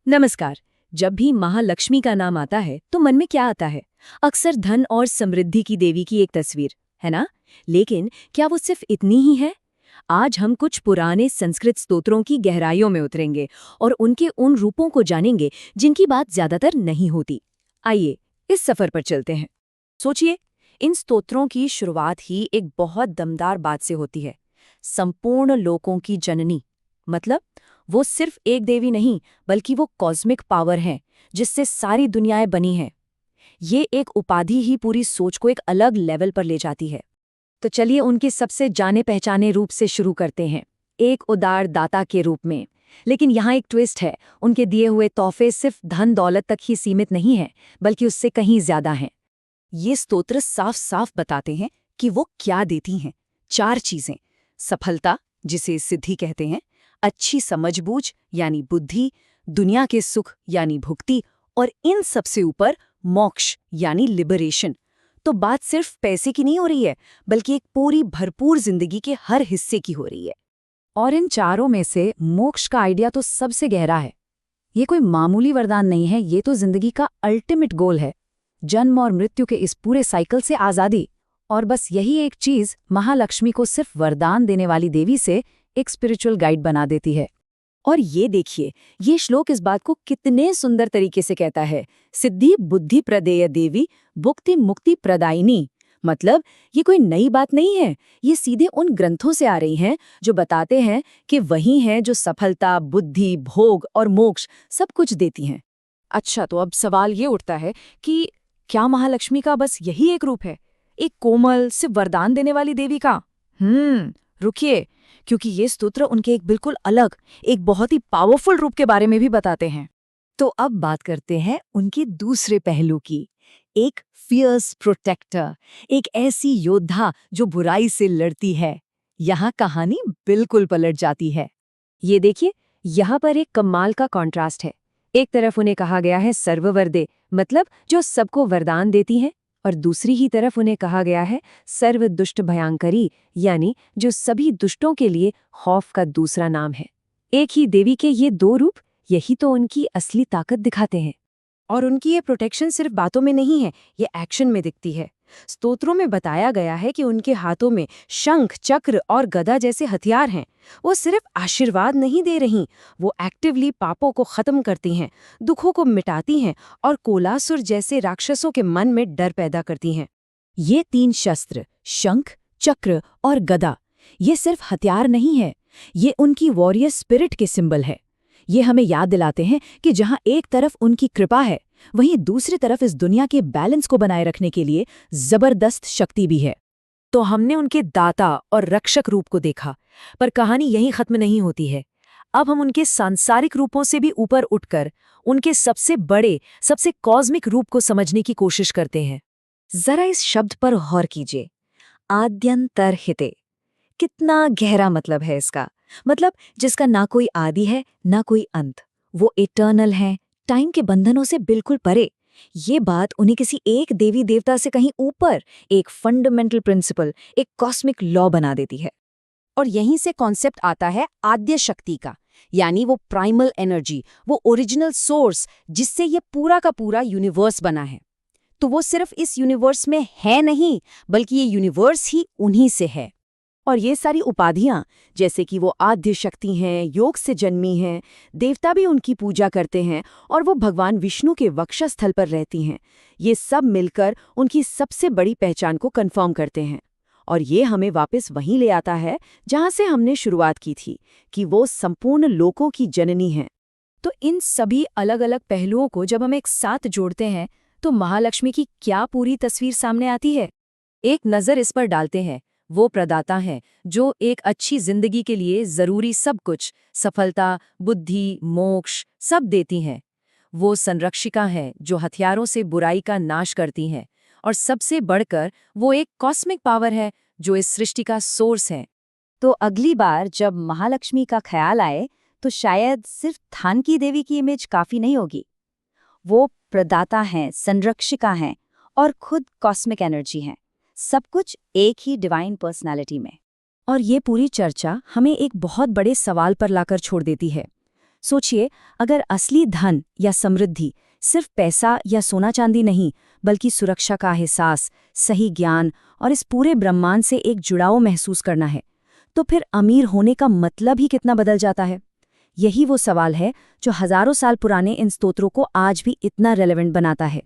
नमस्कार। जब भी महालक्ष्मी का नाम आता है तो मन में क्या आता है? अक्सर धन और समृद्धि की देवी की एक तस्वीर, है ना? लेकिन क्या वो सिर्फ इतनी ही है? आज हम कुछ पुराने संस्कृत स्तोत्रों की गहराइयों में उतरेंगे और उनके उन रूपों को जानेंगे जिनकी बात ज्यादातर नहीं होती। आइए इस सफर पर चलते हैं। सोचिए, इन स्तोत्रों की शुरुआत ही एक बहुत दमदार बात से होती है। संपूर्ण लोकों की जननी, मतलब वो सिर्फ एक देवी नहीं बल्कि वो कॉस्मिक पावर है जिससे सारी दुनियाएं बनी हैं। ये एक उपाधि ही पूरी सोच को एक अलग लेवल पर ले जाती है। तो चलिए उनके सबसे जाने पहचाने रूप से शुरू करते हैं, एक उदार दाता के रूप में। लेकिन यहाँ एक ट्विस्ट है, उनके दिए हुए तोहफे सिर्फ धन दौलत तक ही सीमित नहीं हैं बल्कि उससे कहीं ज्यादा हैं। ये स्तोत्र साफ साफ बताते हैं कि वो क्या देती हैं। 4 चीजें: सफलता, जिसे सिद्धि कहते हैं, अच्छी समझबूझ यानी बुद्धि, दुनिया के सुख यानी भुक्ति, और इन सबसे ऊपर मोक्ष यानी लिबरेशन। तो बात सिर्फ पैसे की नहीं हो रही है बल्कि एक पूरी भरपूर जिंदगी के हर हिस्से की हो रही है। और इन चारों में से मोक्ष का आइडिया तो सबसे गहरा है। ये कोई मामूली वरदान नहीं है, ये तो जिंदगी का अल्टीमेट गोल है, जन्म और मृत्यु के इस पूरे साइकिल से आजादी। और बस यही एक चीज महालक्ष्मी को सिर्फ वरदान देने वाली देवी से एक स्पिरिचुअल गाइड बना देती है। और ये देखिए, ये श्लोक इस बात को कितने सुंदर तरीके से कहता है। सिद्धि बुद्धि प्रदेय देवी भुक्ति मुक्ति प्रदायिनी। मतलब ये कोई नई बात नहीं है, ये सीधे उन ग्रंथों से आ रही हैं जो बताते हैं कि वही हैं जो सफलता, बुद्धि, भोग और मोक्ष सब कुछ देती हैं। अच्छा, तो अब सवाल ये उठता है कि क्या महालक्ष्मी का बस यही एक रूप है, एक कोमल सिर्फ वरदान देने वाली देवी का? रुकिए, क्योंकि ये स्तोत्र उनके एक बिल्कुल अलग, एक बहुत ही पावरफुल रूप के बारे में भी बताते हैं। तो अब बात करते हैं उनके दूसरे पहलू की, एक फियर्स प्रोटेक्टर, एक ऐसी योद्धा जो बुराई से लड़ती है। यहाँ कहानी बिल्कुल पलट जाती है। ये देखिए, यहाँ पर एक कमाल का कॉन्ट्रास्ट है। एक तरफ उन्हें कहा गया है सर्ववरदे, मतलब जो सबको वरदान देती हैं, और दूसरी ही तरफ उन्हें कहा गया है सर्व दुष्ट भयंकरी, यानी जो सभी दुष्टों के लिए खौफ का दूसरा नाम है। एक ही देवी के ये दो रूप, यही तो उनकी असली ताकत दिखाते हैं। और उनकी ये प्रोटेक्शन सिर्फ बातों में नहीं है, ये एक्शन में दिखती है। स्तोत्रों में बताया गया है कि उनके हाथों में शंख, चक्र और गदा जैसे हथियार हैं। वो सिर्फ आशीर्वाद नहीं दे रही, वो एक्टिवली पापों को खत्म करती हैं, दुखों को मिटाती हैं और कोलासुर जैसे राक्षसों के मन में डर पैदा करती हैं। ये 3 शस्त्र, शंख, चक्र और गदा, ये सिर्फ हथियार नहीं है, ये उनकी वॉरियर स्पिरिट के सिंबल है। ये हमें याद दिलाते हैं कि जहां एक तरफ उनकी कृपा है, वहीं दूसरी तरफ इस दुनिया के बैलेंस को बनाए रखने के लिए जबरदस्त शक्ति भी है। तो हमने उनके दाता और रक्षक रूप को देखा, पर कहानी यहीं खत्म नहीं होती है। अब हम उनके सांसारिक रूपों से भी ऊपर उठकर उनके सबसे बड़े, सबसे कॉस्मिक रूप को समझने की कोशिश करते हैं। जरा इस शब्द पर गौर कीजिए, आद्यंतरहिते। कितना गहरा मतलब है इसका। मतलब जिसका ना कोई आदि है ना कोई अंत, वो इटर्नल है, टाइम के बंधनों से बिल्कुल परे। ये बात उन्हें किसी एक देवी देवता से कहीं ऊपर एक फंडामेंटल प्रिंसिपल, एक कॉस्मिक लॉ बना देती है। और यहीं से कॉन्सेप्ट आता है आद्य शक्ति का, यानी वो प्राइमल एनर्जी, वो ओरिजिनल सोर्स जिससे ये पूरा का पूरा यूनिवर्स बना है। तो वो सिर्फ इस यूनिवर्स में है नहीं, बल्कि ये यूनिवर्स ही उन्हीं से है। और ये सारी उपाधियां, जैसे कि वो आद्य शक्ति हैं, योग से जन्मी हैं, देवता भी उनकी पूजा करते हैं और वो भगवान विष्णु के वक्षस्थल पर रहती हैं, ये सब मिलकर उनकी सबसे बड़ी पहचान को कंफर्म करते हैं। और ये हमें वापस वहीं ले आता है जहां से हमने शुरुआत की थी, कि वो संपूर्ण लोकों की जननी हैं। तो इन सभी अलग अलग पहलुओं को जब हम एक साथ जोड़ते हैं तो महालक्ष्मी की क्या पूरी तस्वीर सामने आती है। एक नज़र इस पर डालते हैं। वो प्रदाता हैं जो एक अच्छी जिंदगी के लिए जरूरी सब कुछ, सफलता, बुद्धि, मोक्ष सब देती हैं। वो संरक्षिका हैं जो हथियारों से बुराई का नाश करती हैं। और सबसे बढ़कर वो एक कॉस्मिक पावर है जो इस सृष्टि का सोर्स है। तो अगली बार जब महालक्ष्मी का ख्याल आए तो शायद सिर्फ थान की देवी की इमेज काफी नहीं होगी। वो प्रदाता हैं, संरक्षिका हैं और खुद कॉस्मिक एनर्जी हैं, सब कुछ एक ही डिवाइन पर्सनालिटी में। और ये पूरी चर्चा हमें एक बहुत बड़े सवाल पर लाकर छोड़ देती है। सोचिए, अगर असली धन या समृद्धि सिर्फ पैसा या सोना चांदी नहीं, बल्कि सुरक्षा का एहसास, सही ज्ञान और इस पूरे ब्रह्मांड से एक जुड़ाव महसूस करना है, तो फिर अमीर होने का मतलब ही कितना बदल जाता है। यही वो सवाल है जो हजारों साल पुराने इन स्तोत्रों को आज भी इतना रेलेवेंट बनाता है।